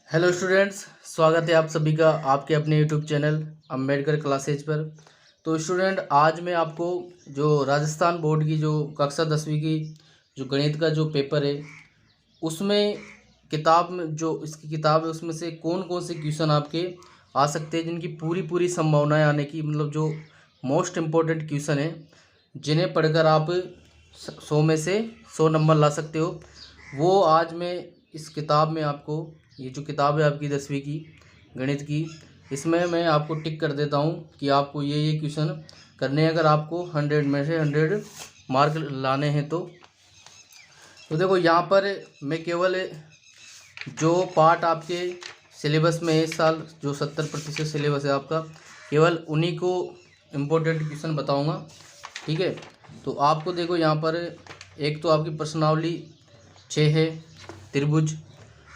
Hello students, स्वागत है आप सभी का आपके अपने यूट्यूब चैनल अम्बेडकर क्लासेज पर। तो स्टूडेंट, आज मैं आपको जो राजस्थान बोर्ड की जो कक्षा 10वीं की जो गणित का जो पेपर है उसमें किताब में जो इसकी किताब है उसमें से कौन कौन से क्वेश्चन आपके आ सकते हैं जिनकी पूरी पूरी संभावनाएं आने की, मतलब जो मोस्ट इम्पोर्टेंट क्वेश्चन है जिन्हें पढ़कर आप 100 में से 100 नंबर ला सकते हो, वो आज मैं इस किताब में आपको, ये जो किताब है आपकी 10वीं की गणित की, इसमें मैं आपको टिक कर देता हूँ कि आपको ये क्वेश्चन करने हैं अगर आपको 100 में से 100 मार्क लाने हैं तो देखो यहाँ पर मैं केवल जो पार्ट आपके सिलेबस में है इस साल जो 70% सिलेबस है आपका, केवल उन्हीं को इम्पोर्टेंट क्वेश्चन बताऊँगा। ठीक है, तो आपको देखो यहाँ पर एक तो आपकी प्रश्नावली 6 है, त्रिभुज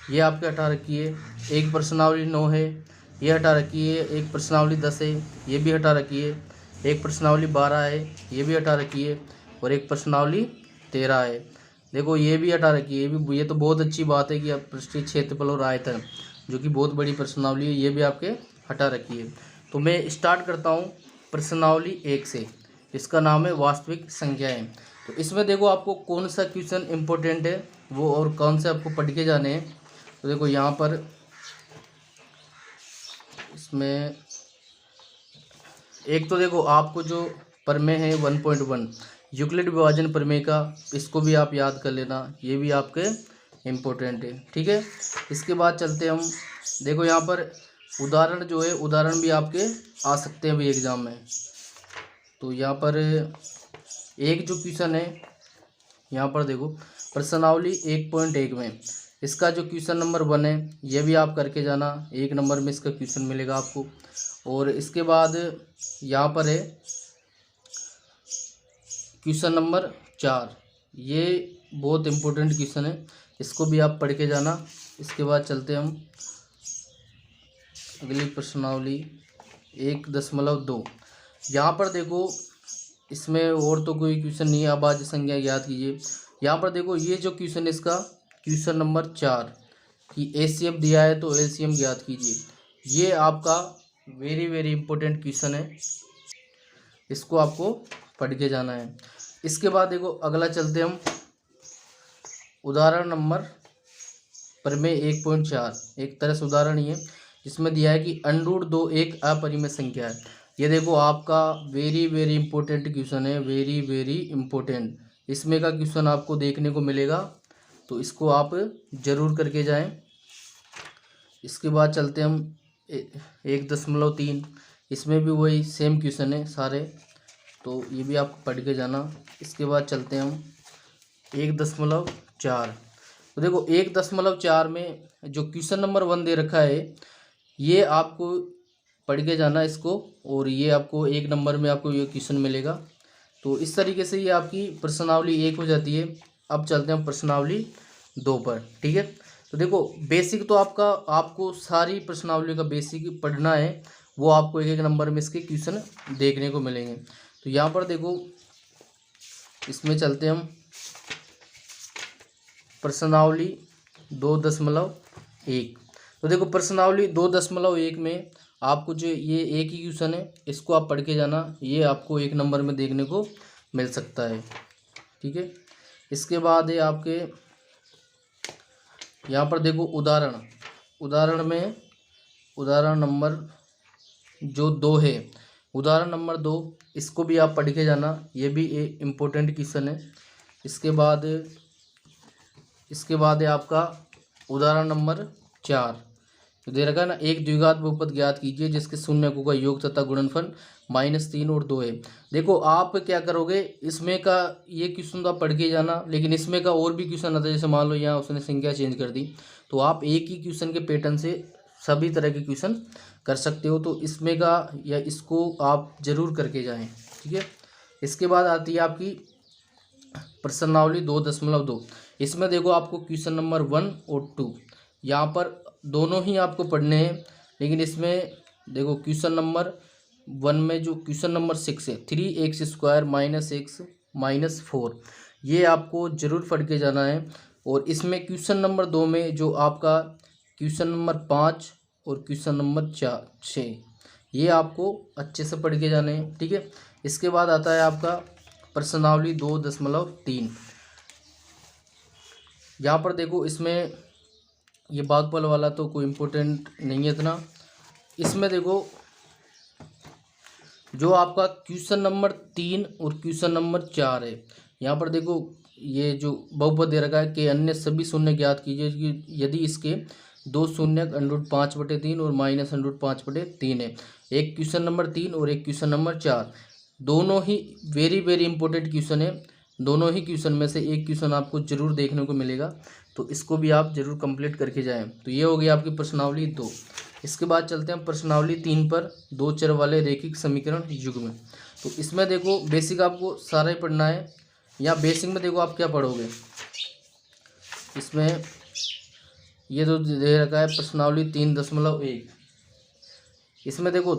ये आपके हटा रखी है। एक प्रश्नावली 9 है, ये हटा रखी है। एक प्रश्नावली 10 है, ये भी हटा रखी है। एक प्रश्नावली 12 है, ये भी हटा रखी है। और एक प्रश्नावली 13 है, देखो ये भी हटा रखी है। ये तो बहुत अच्छी बात है कि आप पृष्ठीय क्षेत्रफल और आयतन जो कि बहुत बड़ी प्रश्नावली है ये भी आपके हटा रखी है। तो मैं स्टार्ट करता हूँ प्रश्नावली 1 से, इसका नाम है वास्तविक संख्याएं। तो इसमें देखो आपको कौन सा क्वेश्चन इम्पोर्टेंट है वो और कौन से आपको पढ़ के जाने हैं। तो देखो यहाँ पर इसमें एक तो देखो आपको जो प्रमेय है 1.1 यूक्लिड विभाजन प्रमेय का, इसको भी आप याद कर लेना, ये भी आपके इम्पोर्टेंट है। ठीक है, इसके बाद चलते हम, देखो यहाँ पर उदाहरण जो है, उदाहरण भी आपके आ सकते हैं भी एग्जाम में। तो यहाँ पर एक जो क्वेश्चन है यहाँ पर देखो प्रश्नावली 1.1 में इसका जो क्वेश्चन नंबर 1 है ये भी आप करके जाना, 1 नंबर में इसका क्वेश्चन मिलेगा आपको। और इसके बाद यहाँ पर है क्वेश्चन नंबर 4, ये बहुत इम्पोर्टेंट क्वेश्चन है, इसको भी आप पढ़ के जाना। इसके बाद चलते हम अगली प्रश्नावली 1.2। यहाँ पर देखो इसमें और तो कोई क्वेश्चन नहीं है, अभाज्य संख्या याद कीजिए। यहाँ पर देखो ये जो क्वेश्चन है इसका क्वेश्चन नंबर 4 कि एचसीएफ दिया है तो एलसीएम ज्ञात कीजिए, ये आपका वेरी वेरी इंपॉर्टेंट क्वेश्चन है, इसको आपको पढ़ के जाना है। इसके बाद देखो अगला चलते हम उदाहरण नंबर प्रमेय 1.4, एक तरह से उदाहरण ही है जिसमें दिया है कि √2 एक अपरिमेय संख्या है। ये देखो आपका वेरी वेरी इंपॉर्टेंट क्वेश्चन है, वेरी वेरी इंपॉर्टेंट, इसमें का क्वेश्चन आपको देखने को मिलेगा, तो इसको आप जरूर करके जाएं। इसके बाद चलते हम 1.3, इसमें भी वही सेम क्वेश्चन है सारे, तो ये भी आप पढ़ के जाना। इसके बाद चलते हम 1.4। तो देखो 1.4 में जो क्वेश्चन नंबर 1 दे रखा है ये आपको पढ़ के जाना इसको, और ये आपको 1 नंबर में आपको ये क्वेश्चन मिलेगा। तो इस तरीके से ये आपकी प्रश्नावली 1 हो जाती है। अब चलते हैं प्रश्नावली 2 पर। ठीक है, तो देखो बेसिक तो आपको सारी प्रश्नावली का बेसिक पढ़ना है, वो आपको 1 नंबर में इसके क्वेश्चन देखने को मिलेंगे। तो यहाँ पर देखो इसमें चलते हम प्रश्नावली 2.1। तो देखो प्रश्नावली 2.1 में आपको जो ये एक ही क्वेश्चन है इसको आप पढ़ के जाना, ये आपको 1 नंबर में देखने को मिल सकता है। ठीक है, इसके बाद है आपके यहाँ पर देखो उदाहरण में उदाहरण नंबर जो 2 है, उदाहरण नंबर 2, इसको भी आप पढ़ के जाना, ये भी एक इम्पोर्टेंट क्वेश्चन है। इसके बाद है आपका उदाहरण नंबर 4, तो दे रखा है ना, एक द्विघात बहुपद ज्ञात कीजिए जिसके शून्यकों का योग तथा गुणनफल -3 और 2 है। देखो आप क्या करोगे, इसमें का ये क्वेश्चन तो आप पढ़ के जाना, लेकिन इसमें का और भी क्वेश्चन आता है, जैसे मान लो यहाँ उसने संख्या चेंज कर दी, तो आप एक ही क्वेश्चन के पैटर्न से सभी तरह के क्वेश्चन कर सकते हो, तो इसमें का या इसको आप जरूर करके जाएँ। ठीक है, इसके बाद आती है आपकी प्रश्नावली 2.2। इसमें देखो आपको क्वेश्चन नंबर 1 और 2 यहाँ पर दोनों ही आपको पढ़ने हैं, लेकिन इसमें देखो क्वेश्चन नंबर 1 में जो क्वेश्चन नंबर 6 है 3x² - x - 4, ये आपको जरूर पढ़ के जाना है। और इसमें क्वेश्चन नंबर 2 में जो आपका क्वेश्चन नंबर 5 और क्वेश्चन नंबर 6, ये आपको अच्छे से पढ़ के जाने हैं, ठीक है। इसके बाद आता है आपका प्रश्नावली 2.3। यहाँ पर देखो, इसमें ये भागफल वाला तो कोई इम्पोर्टेंट नहीं है इतना। इसमें देखो जो आपका क्वेश्चन नंबर 3 और क्वेश्चन नंबर 4 है, यहाँ पर देखो ये जो बहुपद दे रखा है कि अन्य सभी शून्य ज्ञात कीजिए कि यदि इसके 2 शून्य √5/3 और -√5/3 है। एक क्वेश्चन नंबर 3 और एक क्वेश्चन नंबर 4, दोनों ही वेरी वेरी इंपॉर्टेंट क्वेश्चन है। दोनों ही क्वेश्चन में से एक क्वेश्चन आपको जरूर देखने को मिलेगा, तो इसको भी आप जरूर कंप्लीट करके जाएं। तो ये हो गई आपकी प्रश्नावली 2। इसके बाद चलते हैं प्रश्नावली 3 पर, 2 चर वाले रैखिक समीकरण युग्म। तो इसमें देखो बेसिक आपको सारा ही पढ़ना है। या बेसिक में देखो आप क्या पढ़ोगे, इसमें ये जो दे रखा है प्रश्नावली 3.1, इसमें देखो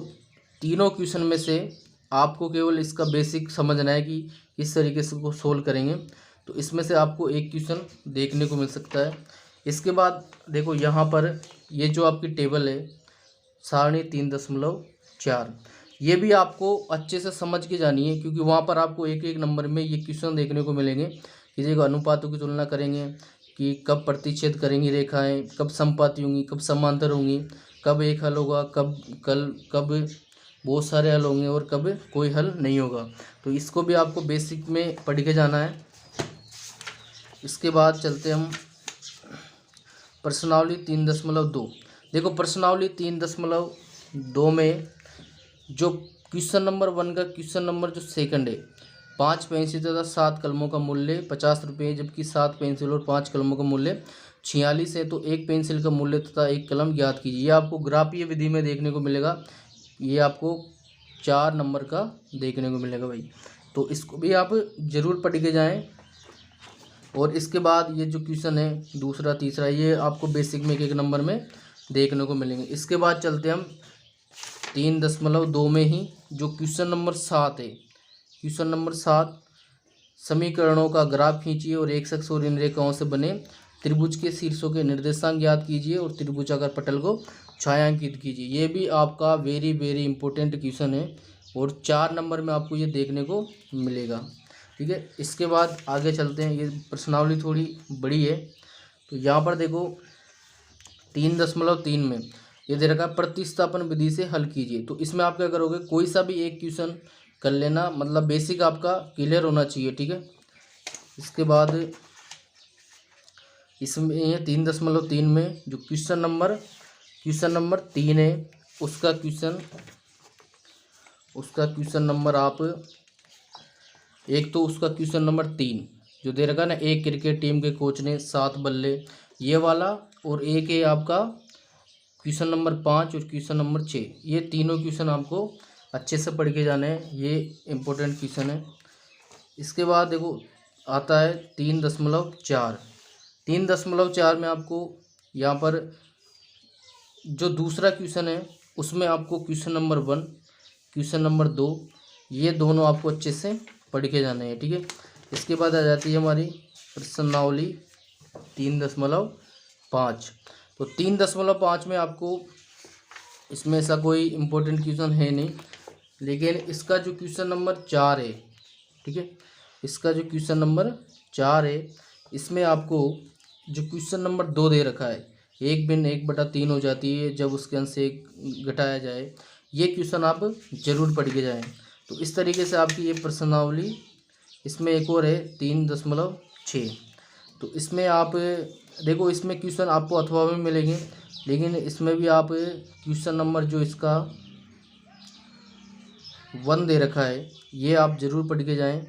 तीनों क्वेश्चन में से आपको केवल इसका बेसिक समझना है कि किस तरीके से को सोल्व करेंगे। तो इसमें से आपको एक क्वेश्चन देखने को मिल सकता है। इसके बाद देखो यहाँ पर ये जो आपकी टेबल है सारणी 3.4, ये भी आपको अच्छे से समझ के जानी है, क्योंकि वहाँ पर आपको एक एक नंबर में ये क्वेश्चन देखने को मिलेंगे कि देखो अनुपातों की तुलना करेंगे, कि कब प्रतिच्छेद करेंगी रेखाएं, कब समपाती होंगी, कब समांतर होंगी, कब एक हल होगा, कब बहुत सारे हल होंगे और कब कोई हल नहीं होगा। तो इसको भी आपको बेसिक में पढ़ के जाना है। इसके बाद चलते हम प्रश्नावली 3.2। देखो प्रश्नावली 3.2 में जो क्वेश्चन नंबर 1 का क्वेश्चन नंबर जो सेकंड है, 5 पेंसिल तथा 7 कलमों का मूल्य 50 रुपये, जबकि 7 पेंसिल और 5 कलमों का मूल्य 46 है, तो एक पेंसिल का मूल्य तथा एक कलम ज्ञात कीजिए। ये आपको ग्राफीय विधि में देखने को मिलेगा, ये आपको 4 नंबर का देखने को मिलेगा भाई। तो इसको भी आप जरूर पढ़ के जाएं। और इसके बाद ये जो क्वेश्चन है दूसरा तीसरा, ये आपको बेसिक में एक नंबर में देखने को मिलेंगे। इसके बाद चलते हम 3.2 में ही जो क्वेश्चन नंबर 7 है, क्वेश्चन नंबर 7, समीकरणों का ग्राफ खींचिए और एक शख्स और इन रेखाओं से बने त्रिभुज के शीर्षों के निर्देशांक ज्ञात कीजिए और त्रिभुजाकार पटल को छायांकित कीजिए। ये भी आपका वेरी वेरी इंपॉर्टेंट क्वेश्चन है और 4 नंबर में आपको ये देखने को मिलेगा, ठीक है। इसके बाद आगे चलते हैं, ये प्रश्नावली थोड़ी बड़ी है। तो यहाँ पर देखो 3.3 में ये दे रखा है प्रतिस्थापन विधि से हल कीजिए। तो इसमें आप क्या करोगे, कोई सा भी एक क्वेश्चन कर लेना, मतलब बेसिक आपका क्लियर होना चाहिए, ठीक है। इसके बाद इसमें 3.3 में जो क्वेश्चन नंबर 3 है, उसका क्वेश्चन नंबर आप एक, तो उसका क्वेश्चन नंबर 3 जो दे रखा है ना, एक क्रिकेट टीम के कोच ने 7 बल्ले, ये वाला, और एक है आपका क्वेश्चन नंबर 5 और क्वेश्चन नंबर 6। ये तीनों क्वेश्चन आपको अच्छे से पढ़ के जाने हैं, ये इम्पोर्टेंट क्वेश्चन है। इसके बाद देखो आता है 3.4। 3.4 में आपको यहाँ पर जो दूसरा क्वेश्चन है उसमें आपको क्वेश्चन नंबर 1, क्वेश्चन नंबर 2, ये दोनों आपको अच्छे से पढ़ के जाने हैं, ठीक है। इसके बाद आ जाती है हमारी प्रश्नावली 3.5। तो 3.5 में आपको इसमें ऐसा कोई इम्पोर्टेंट क्वेश्चन है नहीं, लेकिन इसका जो क्वेश्चन नंबर 4 है, ठीक है, इसका जो क्वेश्चन नंबर 4 है, इसमें आपको जो क्वेश्चन नंबर 2 दे रखा है, 1/1/3 हो जाती है जब उसके अंश से 1 घटाया जाए, ये क्वेश्चन आप जरूर पढ़ के जाएं। तो इस तरीके से आपकी ये प्रश्नावली, इसमें एक और है 3.6। तो इसमें आप देखो, इसमें क्वेश्चन आपको अथवा में मिलेंगे, लेकिन इसमें भी आप क्वेश्चन नंबर जो इसका 1 दे रखा है, ये आप जरूर पढ़ के जाएं,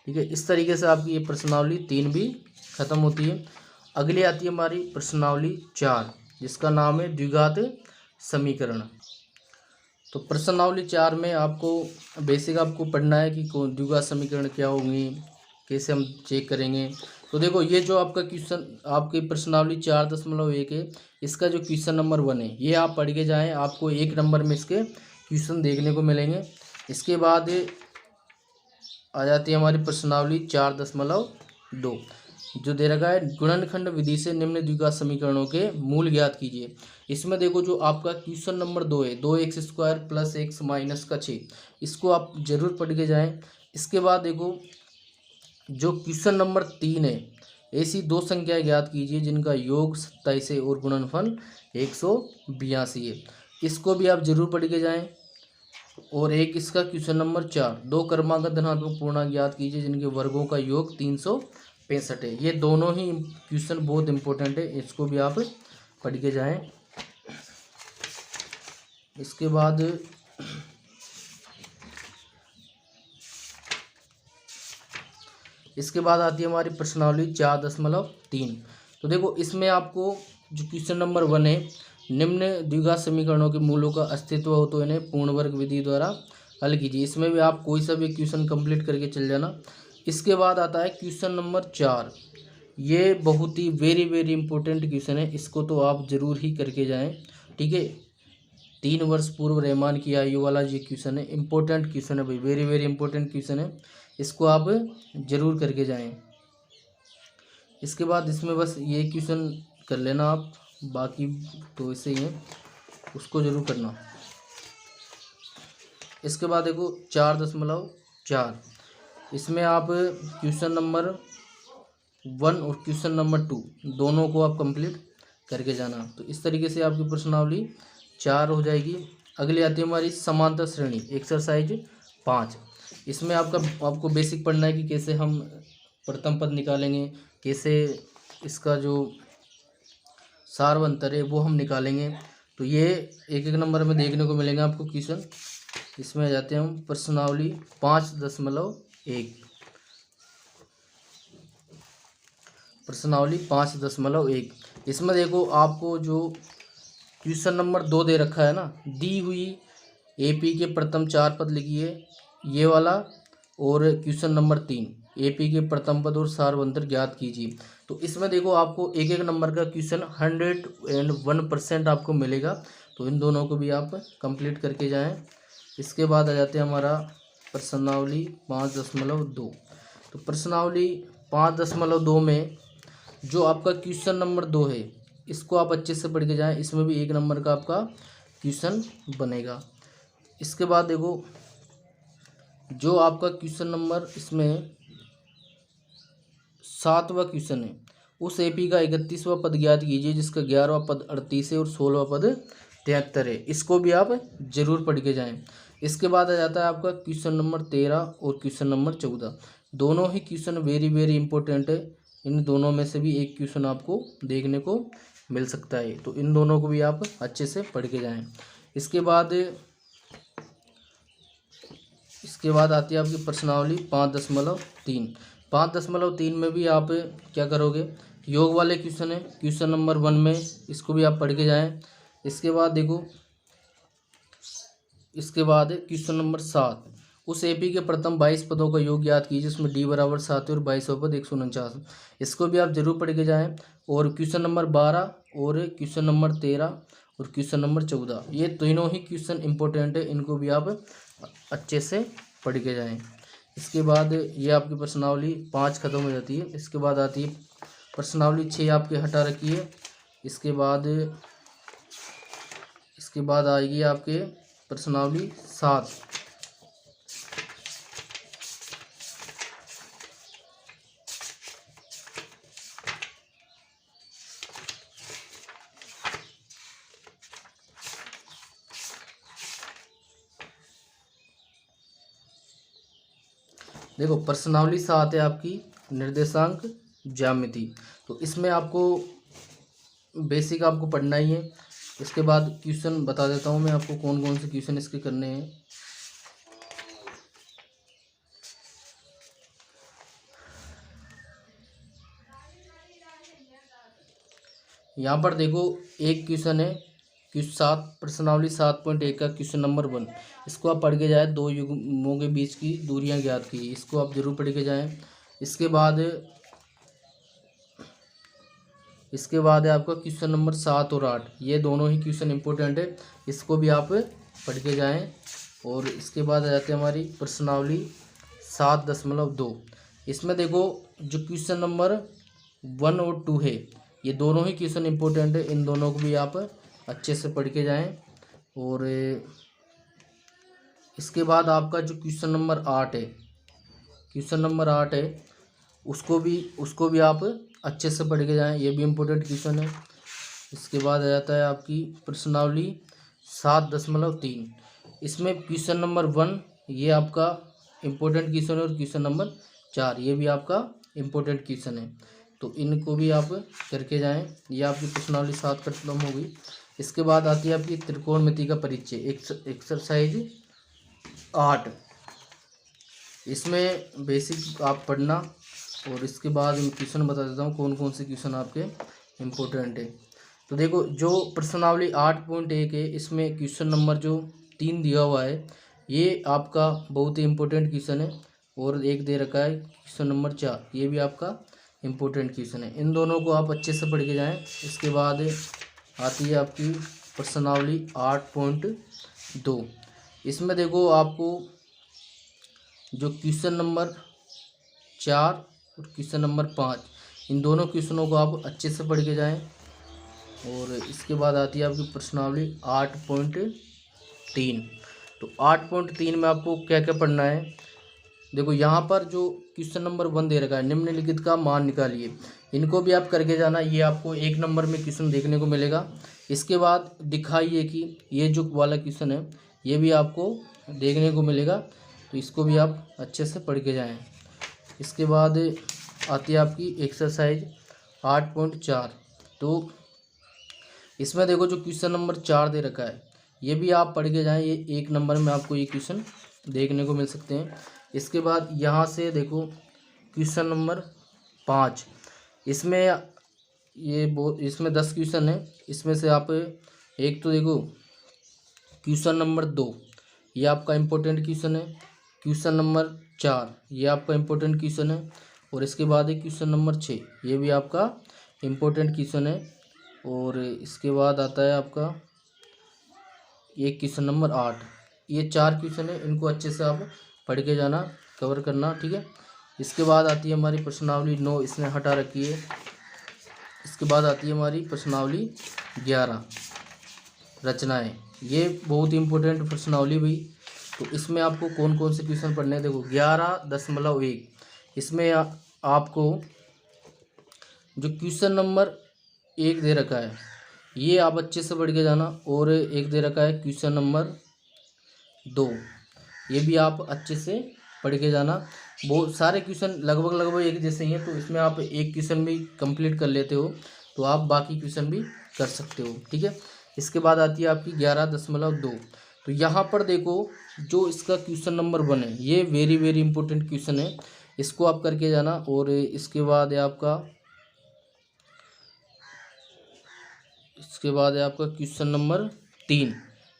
ठीक है। इस तरीके से आपकी ये प्रश्नावली 3 भी ख़त्म होती है। अगली आती है हमारी प्रश्नावली 4, जिसका नाम है द्विघात समीकरण। तो प्रश्नावली 4 में आपको बेसिक आपको पढ़ना है कि द्विघात समीकरण क्या होंगी, कैसे हम चेक करेंगे। तो देखो ये जो आपका क्वेश्चन आपकी प्रश्नावली 4.1 है, इसका जो क्वेश्चन नंबर 1 है, ये आप पढ़ के जाएँ, आपको 1 नंबर में इसके क्वेश्चन देखने को मिलेंगे। इसके बाद आ जाती है हमारी प्रश्नावली 4.2। जो दे रखा है गुणनखंड विधि से निम्न द्विघात समीकरणों के मूल ज्ञात कीजिए। इसमें देखो जो आपका क्वेश्चन नंबर 2 है, 2x² + x - 6, इसको आप जरूर पढ़ के जाएं। इसके बाद देखो जो क्वेश्चन नंबर 3 है, ऐसी दो संख्याएं ज्ञात कीजिए जिनका योग 27 है और गुणनफल 182 है। इसको भी आप जरूर पढ़ के जाएं। और एक इसका क्वेश्चन नंबर 4, दो क्रमांक धनात्मक पूर्णांक ज्ञात कीजिए जिनके वर्गों का योग 365 है। ये दोनों ही क्वेश्चन बहुत इंपॉर्टेंट है, इसको भी आप पढ़ के जाएं। इसके बाद आती है हमारी प्रश्नावली 4.3। तो देखो इसमें आपको जो क्वेश्चन नंबर 1 है, निम्न द्विघात समीकरणों के मूलों का अस्तित्व हो तो इन्हें पूर्ण वर्ग विधि द्वारा हल कीजिए। इसमें भी आप कोई सा भी क्वेश्चन कंप्लीट करके चल जाना। इसके बाद आता है क्वेश्चन नंबर 4, ये बहुत ही वेरी वेरी इंपॉर्टेंट क्वेश्चन है, इसको तो आप जरूर ही करके जाएं। ठीक है, 3 वर्ष पूर्व रहमान की आयु वाला ये क्वेश्चन है, इंपॉर्टेंट क्वेश्चन है भाई, वेरी वेरी इंपॉर्टेंट क्वेश्चन है, इसको आप जरूर करके जाएं। इसके बाद इसमें बस ये क्वेश्चन कर लेना आप, बाकी तो ऐसे ही है, उसको जरूर करना। इसके बाद देखो 4.4, इसमें आप क्वेश्चन नंबर 1 और क्वेश्चन नंबर 2 दोनों को आप कंप्लीट करके जाना। तो इस तरीके से आपकी प्रश्नावली 4 हो जाएगी। अगली आती है हमारी समांतर श्रेणी एक्सरसाइज 5। इसमें आपको बेसिक पढ़ना है कि कैसे हम प्रथम पद निकालेंगे, कैसे इसका जो सार्वंतर है वो हम निकालेंगे। तो ये एक एक नंबर में देखने को मिलेंगे आपको क्वेश्चन। इसमें आ जाते हैं हम प्रश्नावली 5.1। प्रश्नावली 5.1, इसमें देखो आपको जो क्वेश्चन नंबर 2 दे रखा है ना, दी हुई एपी के प्रथम 4 पद लिखिए, ये वाला। और क्वेश्चन नंबर 3, एपी के प्रथम पद और सार्वंतर ज्ञात कीजिए। तो इसमें देखो आपको एक एक नंबर का क्वेश्चन 101% आपको मिलेगा, तो इन दोनों को भी आप कंप्लीट करके जाएं। इसके बाद आ जाते हैं हमारा प्रश्नावली 5.2। तो प्रश्नावली 5.2 में जो आपका क्वेश्चन नंबर 2 है, इसको आप अच्छे से पढ़ के जाएं। इसमें भी 1 नंबर का आपका क्वेश्चन बनेगा। इसके बाद देखो जो आपका क्वेश्चन नंबर इसमें 7वां क्वेश्चन है, उस एपी का 31वां पद ज्ञात कीजिए जिसका 11वां पद 38 है और 16वां पद 73 है। इसको भी आप जरूर पढ़ के जाएं। इसके बाद आ जाता है आपका क्वेश्चन नंबर 13 और क्वेश्चन नंबर 14। दोनों ही क्वेश्चन वेरी वेरी इंपॉर्टेंट है, इन दोनों में से भी एक क्वेश्चन आपको देखने को मिल सकता है, तो इन दोनों को भी आप अच्छे से पढ़ के जाएं। इसके बाद आती है आपकी प्रश्नावली 5.3। 5.3 में भी आप क्या करोगे, योग वाले क्वेश्चन है क्वेश्चन नंबर 1 में, इसको भी आप पढ़ के जाएं। इसके बाद देखो क्वेश्चन नंबर 7, उस एपी के प्रथम 22 पदों का योग ज्ञात कीजिए जिसमें डी बराबर 7 और 22वां पद 149। इसको भी आप जरूर पढ़ के जाएं। और क्वेश्चन नंबर 12 और क्वेश्चन नंबर 13 और क्वेश्चन नंबर 14, ये तीनों ही क्वेश्चन इंपॉर्टेंट है, इनको भी आप अच्छे से पढ़ के जाएं। इसके बाद ये आपकी प्रश्नावली 5 खत्म हो जाती है। इसके बाद आती है प्रश्नावली 6, आपके हटा रखी है। इसके बाद आएगी आपके प्रश्नावली 7। देखो प्रश्नावली 7 है आपकी निर्देशांक ज्यामिति। तो इसमें आपको बेसिक आपको पढ़ना ही है। इसके बाद क्वेश्चन बता देता हूँ मैं आपको कौन कौन से क्वेश्चन इसके करने हैं। यहाँ पर देखो एक क्वेश्चन है प्रश्नावली 7.1 का क्वेश्चन नंबर 1, इसको आप पढ़ के जाए। दो युग्मों के बीच की दूरियां ज्ञात की, इसको आप जरूर पढ़ के जाएं। इसके बाद है आपका क्वेश्चन नंबर 7 और 8, ये दोनों ही क्वेश्चन इंपॉर्टेंट है, इसको भी आप पढ़ के जाएं। और इसके बाद आ जाते हैं हमारी प्रश्नावली 7.2। इसमें देखो जो क्वेश्चन नंबर 1 और 2 है, ये दोनों ही क्वेश्चन इंपॉर्टेंट है, इन दोनों को भी आप अच्छे से पढ़ के जाएं। और इसके बाद आपका जो क्वेश्चन नंबर 8 है, क्वेश्चन नंबर 8 है, उसको भी आप अच्छे से पढ़ के जाएं, ये भी इम्पोर्टेंट क्वेश्चन है। इसके बाद आ जाता है आपकी प्रश्नावली 7.3। इसमें क्वेश्चन नंबर 1 ये आपका इम्पोर्टेंट क्वेश्चन है, और क्वेश्चन नंबर 4 ये भी आपका इम्पोर्टेंट क्वेश्चन है, तो इनको भी आप करके जाएं। ये आपकी प्रश्नावली 7 खत्म होगी। इसके बाद आती है आपकी त्रिकोणमिति का परिचय, एक्सरसाइज 8। इसमें बेसिक आप पढ़ना, और इसके बाद मैं क्वेश्चन बता देता हूँ कौन कौन से क्वेश्चन आपके इम्पोर्टेंट है। तो देखो, जो प्रश्नावली 8.1 है, इसमें क्वेश्चन नंबर जो 3 दिया हुआ है, ये आपका बहुत ही इम्पोर्टेंट क्वेश्चन है। और एक दे रखा है क्वेश्चन नंबर 4, ये भी आपका इम्पोर्टेंट क्वेश्चन है। इन दोनों को आप अच्छे से पढ़ के जाएं। इसके बाद आती है आपकी प्रश्नावली 8.2। इसमें देखो, आपको जो क्वेश्चन नंबर 4 और क्वेश्चन नंबर 5, इन दोनों क्वेश्चनों को आप अच्छे से पढ़ के जाएं। और इसके बाद आती है आपकी प्रश्नावली 8.3। तो 8.3 में आपको क्या क्या पढ़ना है, देखो यहाँ पर जो क्वेश्चन नंबर 1 दे रखा है, निम्नलिखित का मान निकालिए, इनको भी आप करके जाना। ये आपको 1 नंबर में क्वेश्चन देखने को मिलेगा। इसके बाद दिखाइए कि ये जो वाला क्वेश्चन है, ये भी आपको देखने को मिलेगा, तो इसको भी आप अच्छे से पढ़ के जाएं। इसके बाद आती है आपकी एक्सरसाइज 8.4। तो इसमें देखो, जो क्वेश्चन नंबर 4 दे रखा है, ये भी आप पढ़ के जाएं। ये 1 नंबर में आपको ये क्वेश्चन देखने को मिल सकते हैं। इसके बाद यहाँ से देखो, क्वेश्चन नंबर 5, इसमें इसमें 10 क्वेश्चन है। इसमें से आप एक तो देखो, क्वेश्चन नंबर 2 ये आपका इम्पोर्टेंट क्वेश्चन है। क्वेश्चन नंबर 4 ये आपका इम्पोर्टेंट क्वेश्चन है। और इसके बाद एक क्वेश्चन नंबर 6, ये भी आपका इम्पोर्टेंट क्वेश्चन है। और इसके बाद आता है आपका ये क्वेश्चन नंबर 8। ये 4 क्वेश्चन है, इनको अच्छे से आप पढ़ के जाना, कवर करना, ठीक है। इसके बाद आती है हमारी प्रश्नावली 9, इसने हटा रखी है। इसके बाद आती है हमारी प्रश्नावली 11, रचनाएं। ये बहुत इंपॉर्टेंट प्रश्नावली भाई। तो इसमें आपको कौन कौन से क्वेश्चन पढ़ने हैं, देखो 11.1, इसमें आपको जो क्वेश्चन नंबर 1 दे रखा है, ये आप अच्छे से पढ़ के जाना। और एक दे रखा है क्वेश्चन नंबर 2, ये भी आप अच्छे से पढ़ के जाना। बहुत सारे क्वेश्चन लगभग एक जैसे ही हैं, तो इसमें आप एक क्वेश्चन भी कंप्लीट कर लेते हो, तो आप बाकी क्वेश्चन भी कर सकते हो, ठीक है। इसके बाद आती है आपकी 11.2। तो यहाँ पर देखो, जो इसका क्वेश्चन नंबर 1 है, ये वेरी वेरी इंपॉर्टेंट क्वेश्चन है, इसको आप करके जाना। और इसके बाद है आपका question number 3।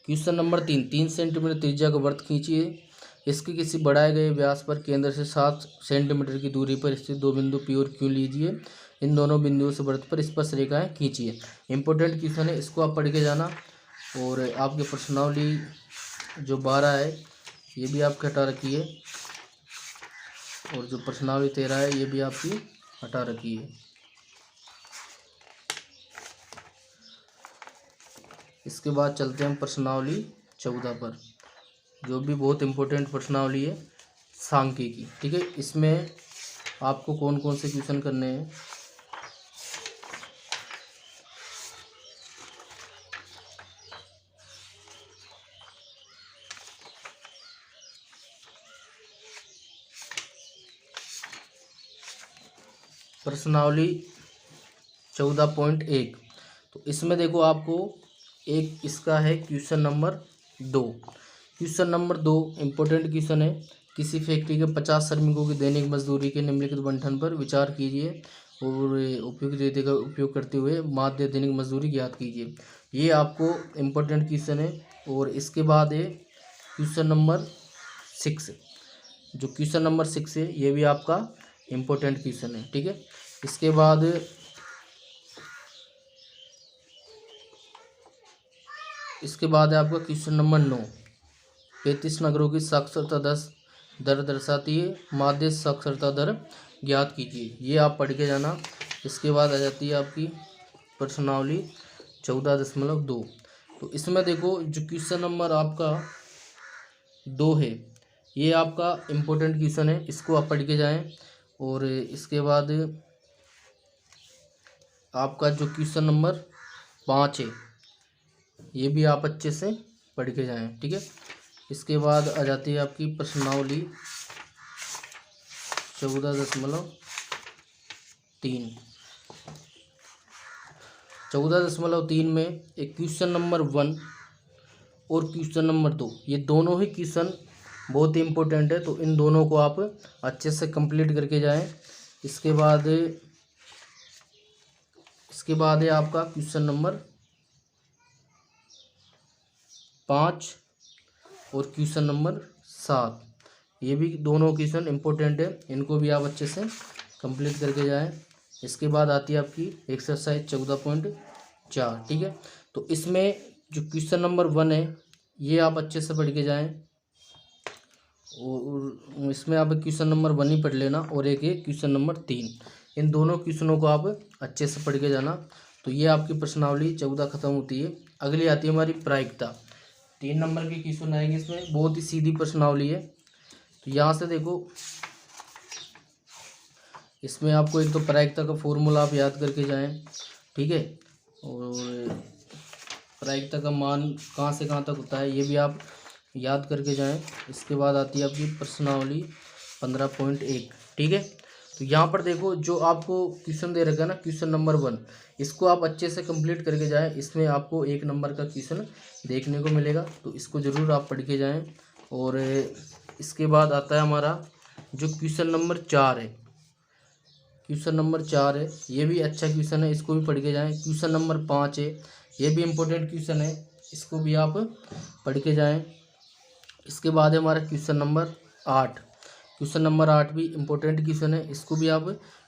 Question number 3 centimetre त्रिज्या का वृत्त खींचिए। इसके किसी बढ़ाए गए व्यास पर केंद्र से 7 सेंटीमीटर की दूरी पर स्थित 2 बिंदु P और Q लीजिए। इन दोनों बिंदुओं से वृत्त पर स्पर्श रेखाएं खींचिए। इंपॉर्टेंट क्वेश्चन है, इसको आप पढ़ के जाना। और आपके प्रश्नावली जो 12 है, ये भी आपकी हटा रखी है। और जो प्रश्नावली 13 है, ये भी आपकी हटा रखी है। इसके बाद चलते हैं हम प्रश्नावली 14 पर, जो भी बहुत इंपॉर्टेंट प्रश्नावली है, सांख्यिकी, ठीक है। इसमें आपको कौन कौन से क्वेश्चन करने हैं, प्रश्नावली 14.1। तो इसमें देखो, आपको एक इसका है question number 2। Question number 2 important question है। किसी फैक्ट्री के 50 श्रमिकों की दैनिक मजदूरी के निम्नलिखित बंटन पर विचार कीजिए और उपयुक्त रीति का उपयोग करते हुए माध्य दैनिक मजदूरी ज्ञात कीजिए। ये आपको इम्पोर्टेंट क्वेश्चन है। और इसके बाद है क्वेश्चन नंबर 6। जो क्वेश्चन नंबर 6 है, ये भी आपका इम्पोर्टेंट क्वेश्चन है, ठीक है। इसके बाद है आपका क्वेश्चन नंबर 9। 35 नगरों की साक्षरता दर दर्शाती है, माध्य साक्षरता दर ज्ञात कीजिए। ये आप पढ़ के जाना। इसके बाद आ जाती है आपकी प्रश्नावली 14.2। तो इसमें देखो जो क्वेश्चन नंबर आपका 2 है, ये आपका इम्पोर्टेंट क्वेश्चन है, इसको आप पढ़ के जाएं। और इसके बाद आपका जो क्वेश्चन नंबर 5 है, ये भी आप अच्छे से पढ़ के जाएं, ठीक है। इसके बाद आ जाती है आपकी प्रश्नावली 14.3। 14.3 में एक क्वेश्चन नंबर 1 और क्वेश्चन नंबर 2, ये दोनों ही क्वेश्चन बहुत ही इम्पोर्टेंट है, तो इन दोनों को आप अच्छे से कंप्लीट करके जाएं। इसके बाद है आपका क्वेश्चन नंबर 5 और क्वेश्चन नंबर 7, ये भी दोनों क्वेश्चन इम्पोर्टेंट है, इनको भी आप अच्छे से कंप्लीट करके जाएं। इसके बाद आती है आपकी एक्सरसाइज 14.4, ठीक है। तो इसमें जो क्वेश्चन नंबर 1 है, ये आप अच्छे से पढ़ के जाएं। और इसमें आप क्वेश्चन नंबर 1 ही पढ़ लेना, और एक है क्वेश्चन नंबर 3, इन दोनों क्वेश्चनों को आप अच्छे से पढ़ के जाना। तो ये आपकी प्रश्नावली 14 खत्म होती है। अगली आती है हमारी प्रायिकता। 3 नंबर के क्वेश्चन आएंगे इसमें, बहुत ही सीधी प्रश्नावली है। तो यहाँ से देखो, इसमें आपको एक तो प्रायिकता का फॉर्मूला आप याद करके जाएं, ठीक है। और प्रायिकता का मान कहाँ से कहाँ तक होता है, ये भी आप याद करके जाएं। इसके बाद आती है आपकी प्रश्नावली 15.1, ठीक है। तो यहाँ पर देखो, जो आपको क्वेश्चन दे रखा है ना, क्वेश्चन नंबर 1, इसको आप अच्छे से कंप्लीट करके जाएं। इसमें आपको 1 नंबर का क्वेश्चन देखने को मिलेगा, तो इसको ज़रूर आप पढ़ के जाएं। और इसके बाद आता है हमारा जो क्वेश्चन नंबर 4 है, क्वेश्चन नंबर 4 है, ये भी अच्छा क्वेश्चन है, इसको भी पढ़ के जाएं। क्वेश्चन नंबर 5 है, ये भी इम्पोर्टेंट क्वेश्चन है, इसको भी आप पढ़ के जाएं। इसके बाद है हमारा क्वेश्चन नंबर 8। क्वेश्चन नंबर 8 भी इम्पोर्टेंट क्वेश्चन है, इसको भी आप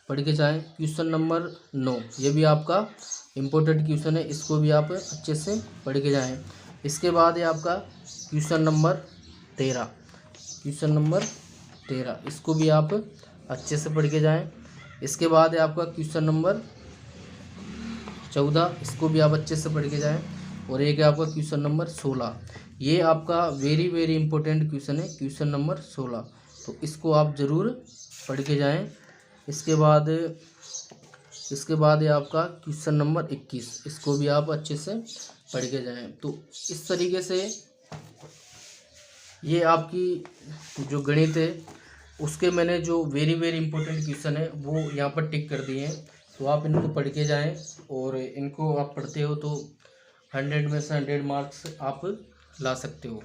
पढ़ के जाएं। क्वेश्चन नंबर 9, ये भी आपका इम्पोर्टेंट क्वेश्चन है, इसको भी आप अच्छे से पढ़ के जाएं। इसके बाद है आपका क्वेश्चन नंबर 13। क्वेश्चन नंबर 13, इसको भी आप अच्छे से पढ़ के जाएं। इसके बाद है आपका क्वेश्चन नंबर 14, इसको भी आप अच्छे से पढ़ के जाएं। और एक है आपका क्वेश्चन नंबर 16, ये आपका वेरी वेरी इंपॉर्टेंट क्वेश्चन है, क्वेश्चन नंबर 16, तो इसको आप ज़रूर पढ़ के जाएं। इसके बाद है आपका क्वेश्चन नंबर 21, इसको भी आप अच्छे से पढ़ के जाएं। तो इस तरीके से ये आपकी जो गणित है, उसके मैंने जो वेरी वेरी इंपॉर्टेंट क्वेश्चन है वो यहाँ पर टिक कर दिए हैं। तो आप इनको पढ़ के जाएं, और इनको आप पढ़ते हो तो 100 में से 100 मार्क्स आप ला सकते हो।